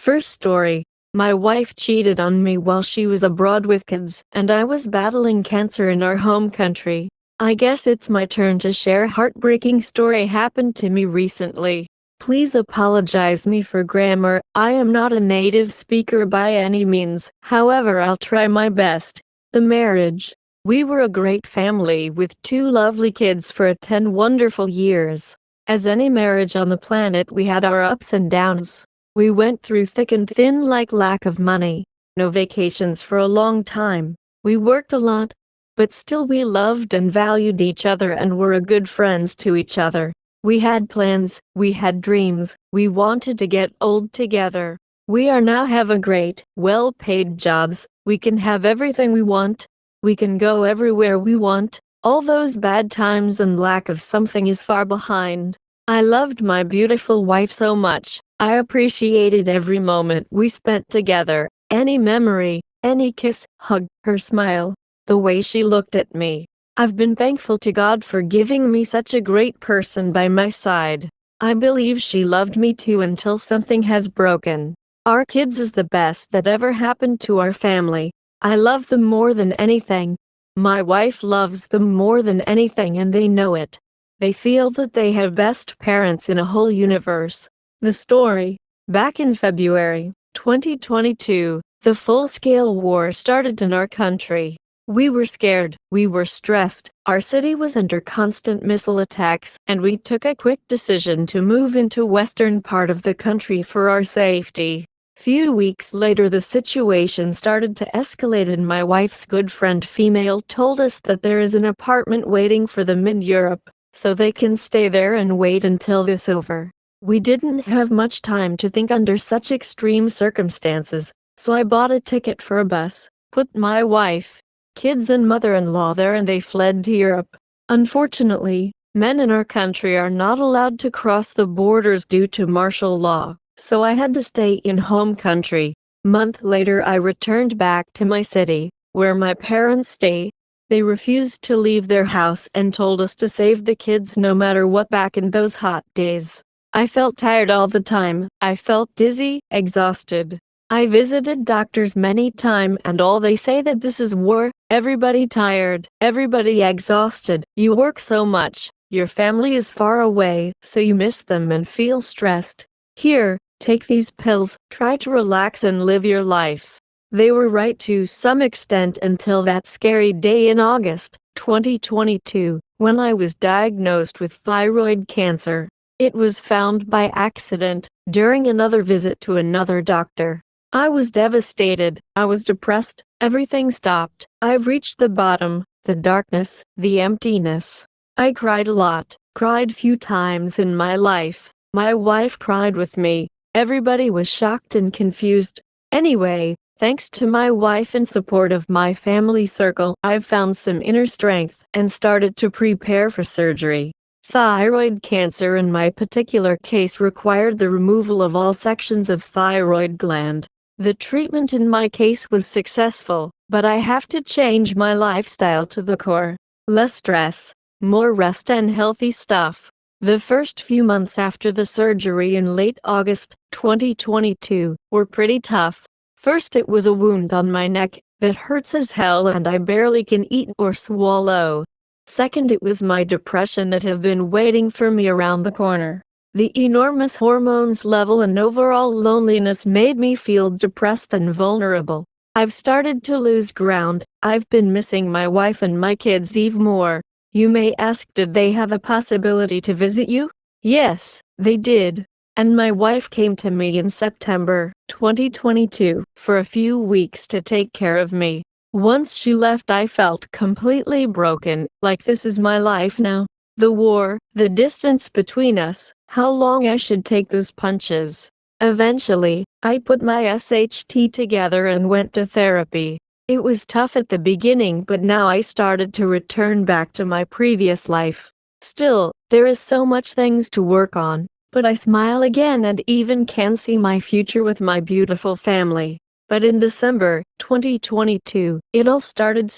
First story. My wife cheated on me while she was abroad with kids, and I was battling cancer in our home country. I guess it's my turn to share a heartbreaking story happened to me recently. Please apologize me for grammar. I am not a native speaker by any means, however I'll try my best. The marriage. We were a great family with 2 lovely kids for 10 wonderful years. As any marriage on the planet, we had our ups and downs. We went through thick and thin, like lack of money, no vacations for a long time. We worked a lot, but still we loved and valued each other and were good friends to each other. We had plans, we had dreams, we wanted to get old together. We are now have a great, well-paid jobs, we can have everything we want. We can go everywhere we want. All those bad times and lack of something is far behind. I loved my beautiful wife so much. I appreciated every moment we spent together, any memory, any kiss, hug, her smile, the way she looked at me. I've been thankful to God for giving me such a great person by my side. I believe she loved me too until something has broken. Our kids is the best that ever happened to our family. I love them more than anything. My wife loves them more than anything, and they know it. They feel that they have best parents in a whole universe. The story. Back in February 2022, the full-scale war started in our country. We were scared, we were stressed, our city was under constant missile attacks, and we took a quick decision to move into western part of the country for our safety. Few weeks later, the situation started to escalate, and my wife's good friend female told us that there is an apartment waiting for them in Europe, so they can stay there and wait until this over. We didn't have much time to think under such extreme circumstances, so I bought a ticket for a bus, put my wife, kids and mother-in-law there, and they fled to Europe. Unfortunately, men in our country are not allowed to cross the borders due to martial law, so I had to stay in home country. Month later, I returned back to my city, where my parents stay. They refused to leave their house and told us to save the kids no matter what. Back in those hot days, I felt tired all the time. I felt dizzy, exhausted. I visited doctors many times, and all they say that this is war. Everybody tired, everybody exhausted. You work so much, your family is far away, so you miss them and feel stressed. Here, take these pills, try to relax and live your life. They were right to some extent until that scary day in August 2022, when I was diagnosed with thyroid cancer. It was found by accident, during another visit to another doctor. I was devastated, I was depressed, everything stopped. I've reached the bottom, the darkness, the emptiness. I cried a lot, cried few times in my life. My wife cried with me. Everybody was shocked and confused. Anyway, thanks to my wife and support of my family circle, I've found some inner strength and started to prepare for surgery. Thyroid cancer in my particular case required the removal of all sections of thyroid gland. The treatment in my case was successful, but I have to change my lifestyle to the core. Less stress, more rest and healthy stuff. The first few months after the surgery in late August 2022 were pretty tough. First, it was a wound on my neck that hurts as hell and I barely can eat or swallow. Second, it was my depression that have been waiting for me around the corner. The enormous hormones level and overall loneliness made me feel depressed and vulnerable. I've started to lose ground. I've been missing my wife and my kids even more. You may ask, did they have a possibility to visit you? Yes, they did. And my wife came to me in September 2022 for a few weeks to take care of me. Once she left, I felt completely broken, like this is my life now. The war, the distance between us, how long I should take those punches. Eventually, I put my SHT together and went to therapy. It was tough at the beginning, but now I started to return back to my previous life. Still, there is so much things to work on, but I smile again and even can see my future with my beautiful family. But in December 2022, it all started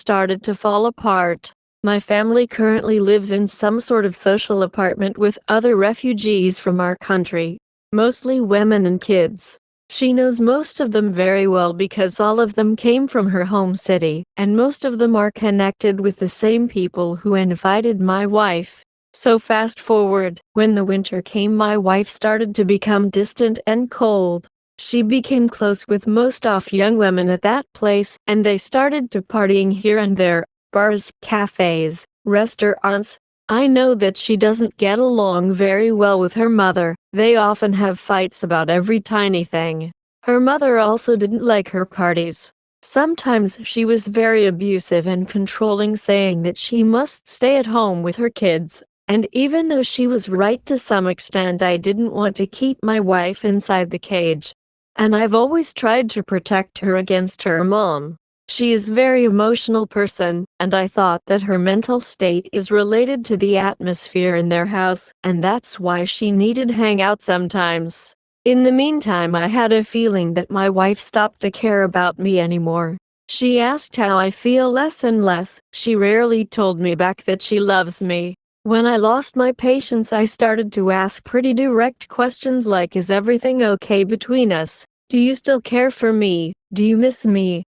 to fall apart. My family currently lives in some sort of social apartment with other refugees from our country, mostly women and kids. She knows most of them very well because all of them came from her home city, and most of them are connected with the same people who invited my wife. So fast forward, when the winter came, my wife started to become distant and cold. She became close with most of young women at that place, and they started to partying here and there, bars, cafes, restaurants. I know that she doesn't get along very well with her mother. They often have fights about every tiny thing. Her mother also didn't like her parties. Sometimes she was very abusive and controlling, saying that she must stay at home with her kids. And even though she was right to some extent, I didn't want to keep my wife inside the cage. And I've always tried to protect her against her mom. She is a very emotional person, and I thought that her mental state is related to the atmosphere in their house, and that's why she needed hang out sometimes. In the meantime, I had a feeling that my wife stopped to care about me anymore. She asked how I feel less and less. She rarely told me back that she loves me. When I lost my patience, I started to ask pretty direct questions like, is everything okay between us? Do you still care for me? Do you miss me?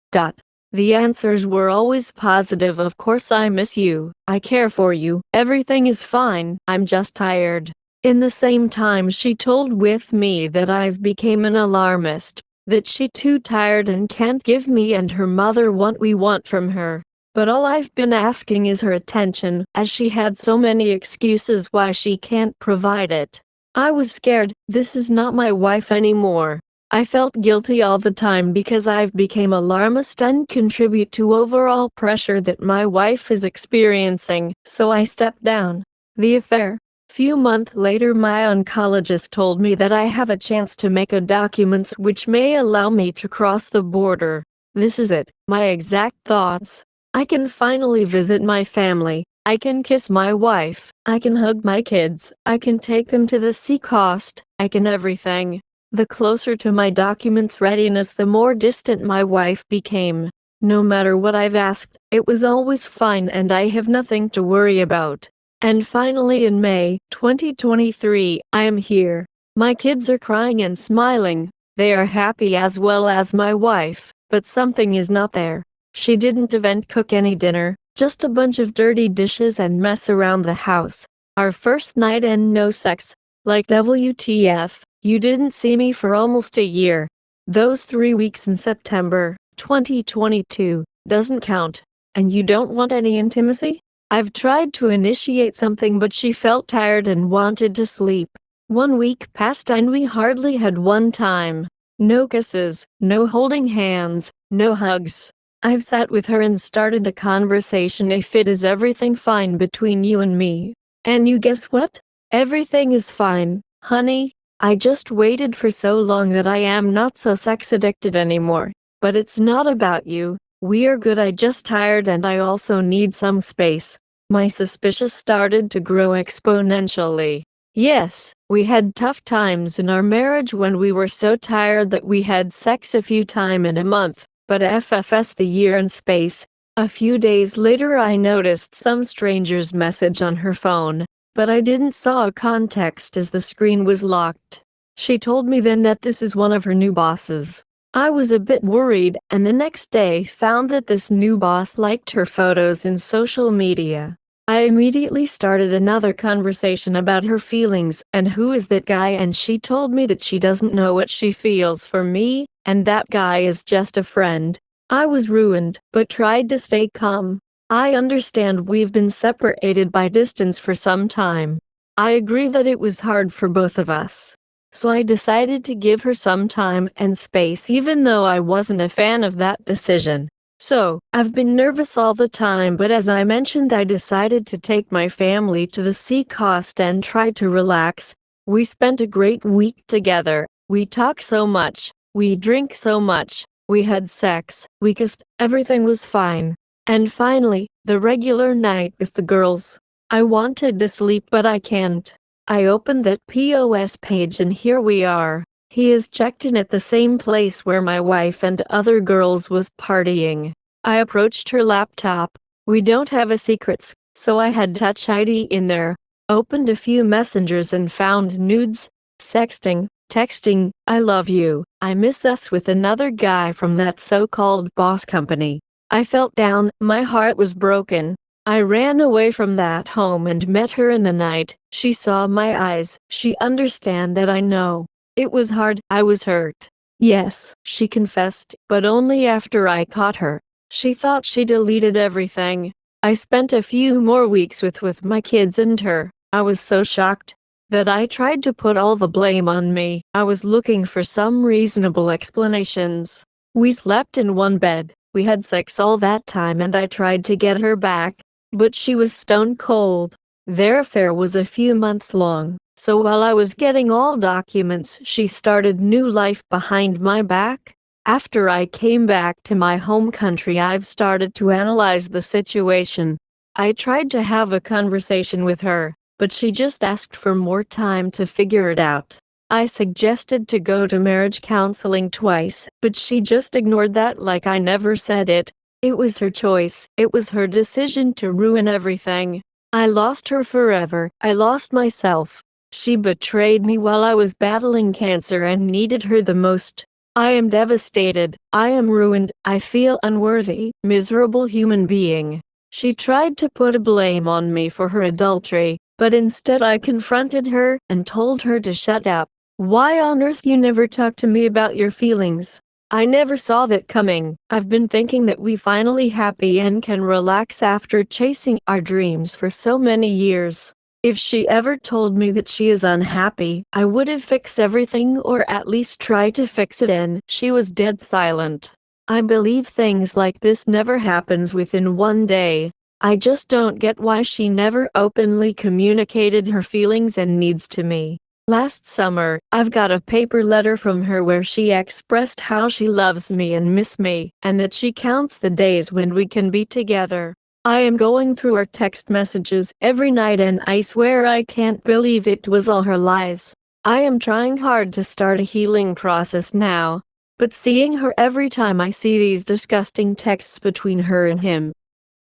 The answers were always positive. Of course I miss you. I care for you. Everything is fine. I'm just tired. In the same time, she told with me that I've become an alarmist, that she too tired and can't give me and her mother what we want from her. But all I've been asking is her attention, as she had so many excuses why she can't provide it. I was scared. This is not my wife anymore. I felt guilty all the time because I've become alarmist and contribute to overall pressure that my wife is experiencing, so I stepped down. The affair. Few months later, my oncologist told me that I have a chance to make a documents which may allow me to cross the border. This is it, my exact thoughts. I can finally visit my family. I can kiss my wife. I can hug my kids. I can take them to the seacoast. I can everything. The closer to my documents readiness, the more distant my wife became. No matter what I've asked, it was always fine and I have nothing to worry about. And finally in May 2023, I am here. My kids are crying and smiling. They are happy as well as my wife, but something is not there. She didn't even cook any dinner, just a bunch of dirty dishes and mess around the house. Our first night and no sex. Like WTF, you didn't see me for almost a year. Those 3 weeks in September 2022 doesn't count. And you don't want any intimacy? I've tried to initiate something, but she felt tired and wanted to sleep. 1 week passed and we hardly had one time. No kisses, no holding hands, no hugs. I've sat with her and started a conversation. If it is everything fine between you and me. And you guess what? Everything is fine, honey. I just waited for so long that I am not so sex addicted anymore. But it's not about you. We are good. I just tired and I also need some space. My suspicion started to grow exponentially. Yes, we had tough times in our marriage when we were so tired that we had sex a few times in a month. But FFS the year and space. A few days later I noticed some stranger's message on her phone. But I didn't saw a context as the screen was locked. She told me then that this is one of her new bosses. I was a bit worried, and the next day found that this new boss liked her photos in social media. I immediately started another conversation about her feelings and who is that guy, and she told me that she doesn't know what she feels for me, and that guy is just a friend. I was ruined, but tried to stay calm. I understand we've been separated by distance for some time. I agree that it was hard for both of us. So I decided to give her some time and space, even though I wasn't a fan of that decision. So, I've been nervous all the time, but as I mentioned, I decided to take my family to the seacoast and try to relax. We spent a great week together. We talk so much. We drink so much. We had sex. We kissed. Everything was fine. And finally, the regular night with the girls. I wanted to sleep, but I can't. I opened that POS page and here we are. He is checked in at the same place where my wife and other girls was partying. I approached her laptop. We don't have a secrets, so I had Touch ID in there. Opened a few messengers and found nudes, sexting, texting, "I love you, I miss us" with another guy from that so-called boss company. I felt down, my heart was broken. I ran away from that home and met her in the night. She saw my eyes, she understand that I know. It was hard, I was hurt. Yes, she confessed, but only after I caught her. She thought she deleted everything. I spent a few more weeks with my kids and her. I was so shocked that I tried to put all the blame on me. I was looking for some reasonable explanations. We slept in one bed, we had sex all that time, and I tried to get her back, but she was stone cold. Their affair was a few months long, so while I was getting all documents, she started new life behind my back. After I came back to my home country, I've started to analyze the situation. I tried to have a conversation with her, but she just asked for more time to figure it out. I suggested to go to marriage counseling twice, but she just ignored that like I never said it. It was her choice, it was her decision to ruin everything. I lost her forever, I lost myself. She betrayed me while I was battling cancer and needed her the most. I am devastated, I am ruined, I feel unworthy, miserable human being. She tried to put a blame on me for her adultery, but instead I confronted her and told her to shut up. Why on earth you never talk to me about your feelings? I never saw that coming. I've been thinking that we finally happy and can relax after chasing our dreams for so many years. If she ever told me that she is unhappy, I would have fixed everything, or at least try to fix it, and she was dead silent. I believe things like this never happens within one day. I just don't get why she never openly communicated her feelings and needs to me. Last summer, I've got a paper letter from her where she expressed how she loves me and miss me, and that she counts the days when we can be together. I am going through her text messages every night, and I swear I can't believe it was all her lies. I am trying hard to start a healing process now, but seeing her every time I see these disgusting texts between her and him.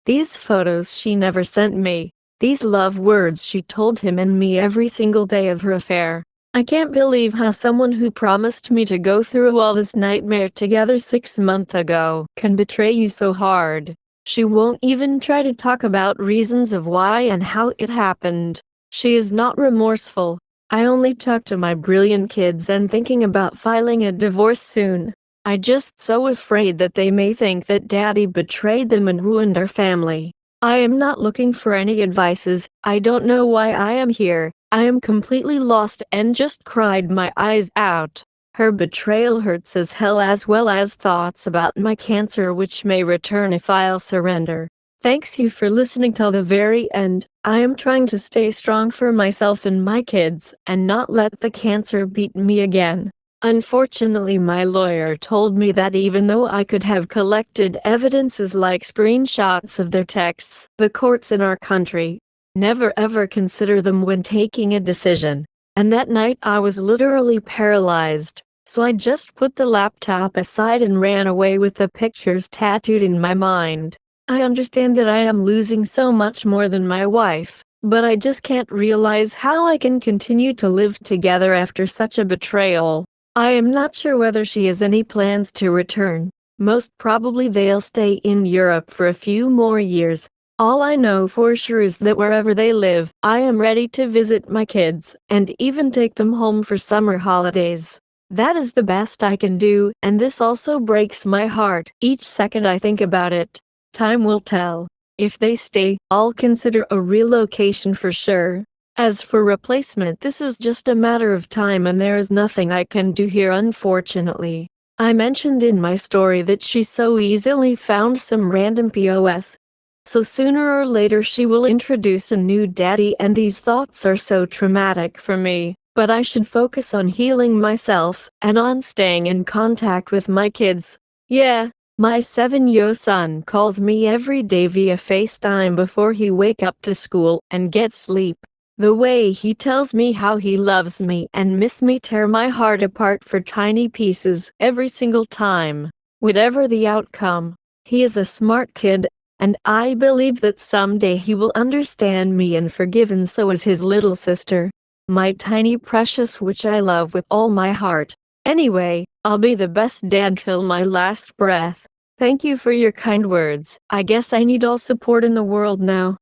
These photos she never sent me. These love words she told him and me every single day of her affair. I can't believe how someone who promised me to go through all this nightmare together 6 months ago can betray you so hard. She won't even try to talk about reasons of why and how it happened. She is not remorseful. I only talk to my brilliant kids and thinking about filing a divorce soon. I just so afraid that they may think that Daddy betrayed them and ruined our family. I am not looking for any advices. I don't know why I am here. I am completely lost and just cried my eyes out. Her betrayal hurts as hell, as well as thoughts about my cancer which may return if I'll surrender. Thanks you for listening till the very end. I am trying to stay strong for myself and my kids and not let the cancer beat me again. Unfortunately, my lawyer told me that even though I could have collected evidences like screenshots of their texts, the courts in our country never ever consider them when taking a decision. And that night I was literally paralyzed, so I just put the laptop aside and ran away with the pictures tattooed in my mind. I understand that I am losing so much more than my wife, but I just can't realize how I can continue to live together after such a betrayal. I am not sure whether she has any plans to return. Most probably they'll stay in Europe for a few more years. All I know for sure is that wherever they live, I am ready to visit my kids, and even take them home for summer holidays. That is the best I can do, and this also breaks my heart each second I think about it. Time will tell. If they stay, I'll consider a relocation for sure. As for replacement, this is just a matter of time, and there is nothing I can do here, unfortunately. I mentioned in my story that she so easily found some random POS. So sooner or later she will introduce a new daddy, and these thoughts are so traumatic for me. But I should focus on healing myself, and on staying in contact with my kids. Yeah, my 7-year son calls me every day via FaceTime before he wake up to school and get sleep. The way he tells me how he loves me and miss me tear my heart apart for tiny pieces every single time. Whatever the outcome, he is a smart kid, and I believe that someday he will understand me and forgive, and so is his little sister. My tiny precious, which I love with all my heart. Anyway, I'll be the best dad till my last breath. Thank you for your kind words. I guess I need all support in the world now.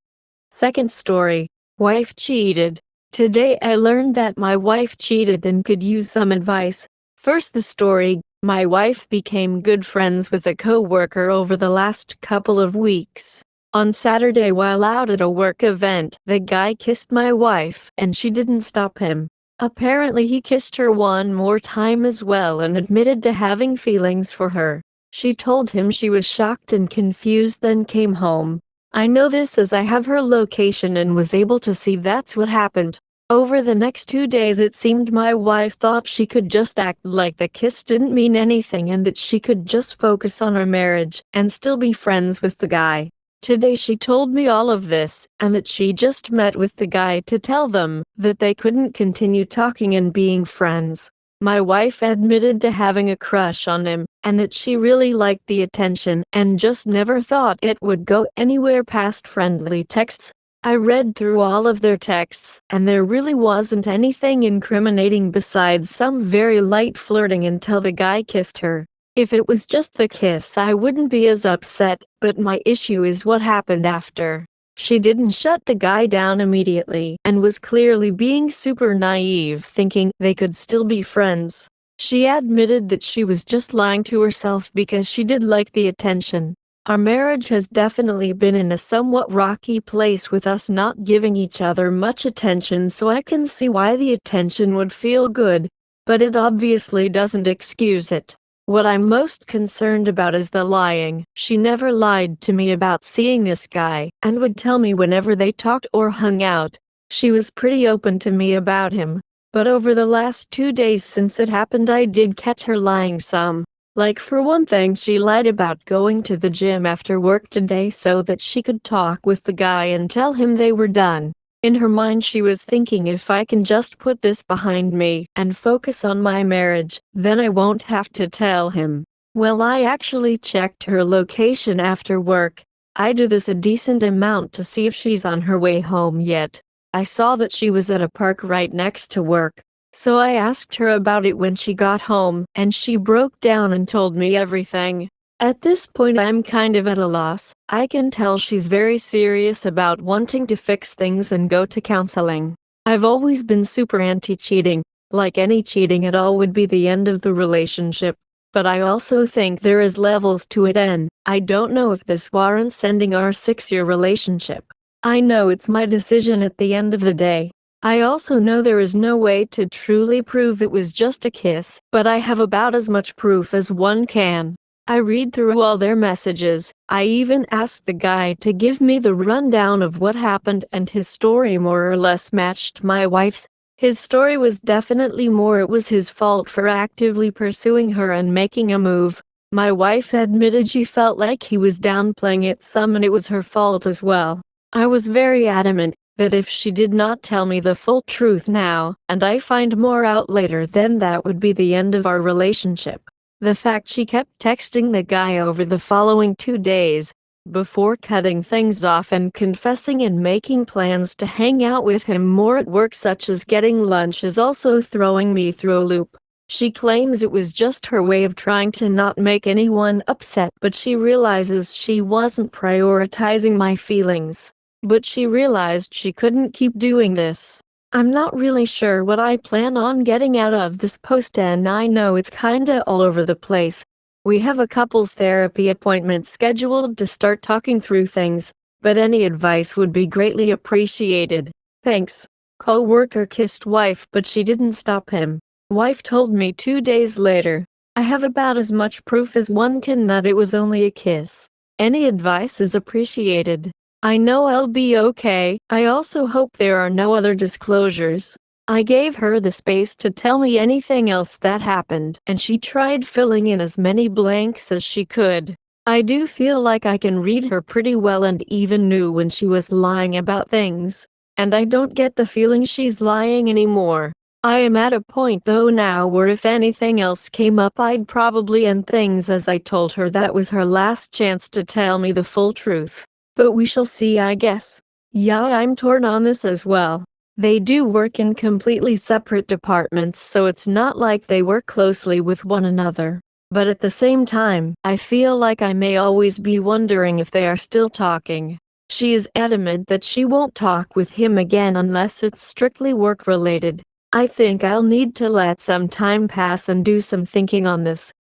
Second story. Wife cheated. Today I learned that my wife cheated and could use some advice. First the story. My wife became good friends with a co-worker over the last couple of weeks. On Saturday while out at a work event, the guy kissed my wife and she didn't stop him. Apparently he kissed her one more time as well and admitted to having feelings for her. She told him she was shocked and confused, then came home. I know this as I have her location and was able to see that's what happened. Over the next 2 days it seemed my wife thought she could just act like the kiss didn't mean anything and that she could just focus on her marriage and still be friends with the guy. Today she told me all of this, and that she just met with the guy to tell them that they couldn't continue talking and being friends. My wife admitted to having a crush on him, and that she really liked the attention and just never thought it would go anywhere past friendly texts. I read through all of their texts, and there really wasn't anything incriminating besides some very light flirting until the guy kissed her. If it was just the kiss I wouldn't be as upset, but my issue is what happened after. She didn't shut the guy down immediately and was clearly being super naive, thinking they could still be friends. She admitted that she was just lying to herself because she did like the attention. Our marriage has definitely been in a somewhat rocky place with us not giving each other much attention, so I can see why the attention would feel good, but it obviously doesn't excuse it. What I'm most concerned about is the lying. She never lied to me about seeing this guy, and would tell me whenever they talked or hung out. She was pretty open to me about him, but over the last 2 days since it happened I did catch her lying some. Like for one thing, she lied about going to the gym after work today so that she could talk with the guy and tell him they were done. In her mind she was thinking, if I can just put this behind me and focus on my marriage, then I won't have to tell him. Well, I actually checked her location after work. I do this a decent amount to see if she's on her way home yet. I saw that she was at a park right next to work. So I asked her about it when she got home, and she broke down and told me everything. At this point I'm kind of at a loss. I can tell she's very serious about wanting to fix things and go to counseling. I've always been super anti-cheating, like any cheating at all would be the end of the relationship. But I also think there is levels to it, and I don't know if this warrants ending our 6-year relationship. I know it's my decision at the end of the day. I also know there is no way to truly prove it was just a kiss, but I have about as much proof as one can. I read through all their messages. I even asked the guy to give me the rundown of what happened, and his story more or less matched my wife's. His story was definitely more it was his fault for actively pursuing her and making a move. My wife admitted she felt like he was downplaying it some and it was her fault as well. I was very adamant that if she did not tell me the full truth now, and I find more out later, then that would be the end of our relationship. The fact she kept texting the guy over the following 2 days, before cutting things off and confessing and making plans to hang out with him more at work, such as getting lunch, is also throwing me through a loop. She claims it was just her way of trying to not make anyone upset, but she realizes she wasn't prioritizing my feelings. But she realized she couldn't keep doing this. I'm not really sure what I plan on getting out of this post, and I know it's kinda all over the place. We have a couples therapy appointment scheduled to start talking through things, but any advice would be greatly appreciated. Thanks. Co-worker kissed wife but she didn't stop him. Wife told me 2 days later. I have about as much proof as one can that it was only a kiss. Any advice is appreciated. I know I'll be okay. I also hope there are no other disclosures. I gave her the space to tell me anything else that happened, and she tried filling in as many blanks as she could. I do feel like I can read her pretty well and even knew when she was lying about things. And I don't get the feeling she's lying anymore. I am at a point though now where if anything else came up I'd probably end things, as I told her that was her last chance to tell me the full truth. But we shall see, I guess. Yeah, I'm torn on this as well. They do work in completely separate departments, so it's not like they work closely with one another. But at the same time, I feel like I may always be wondering if they are still talking. She is adamant that she won't talk with him again unless it's strictly work related. I think I'll need to let some time pass and do some thinking on this.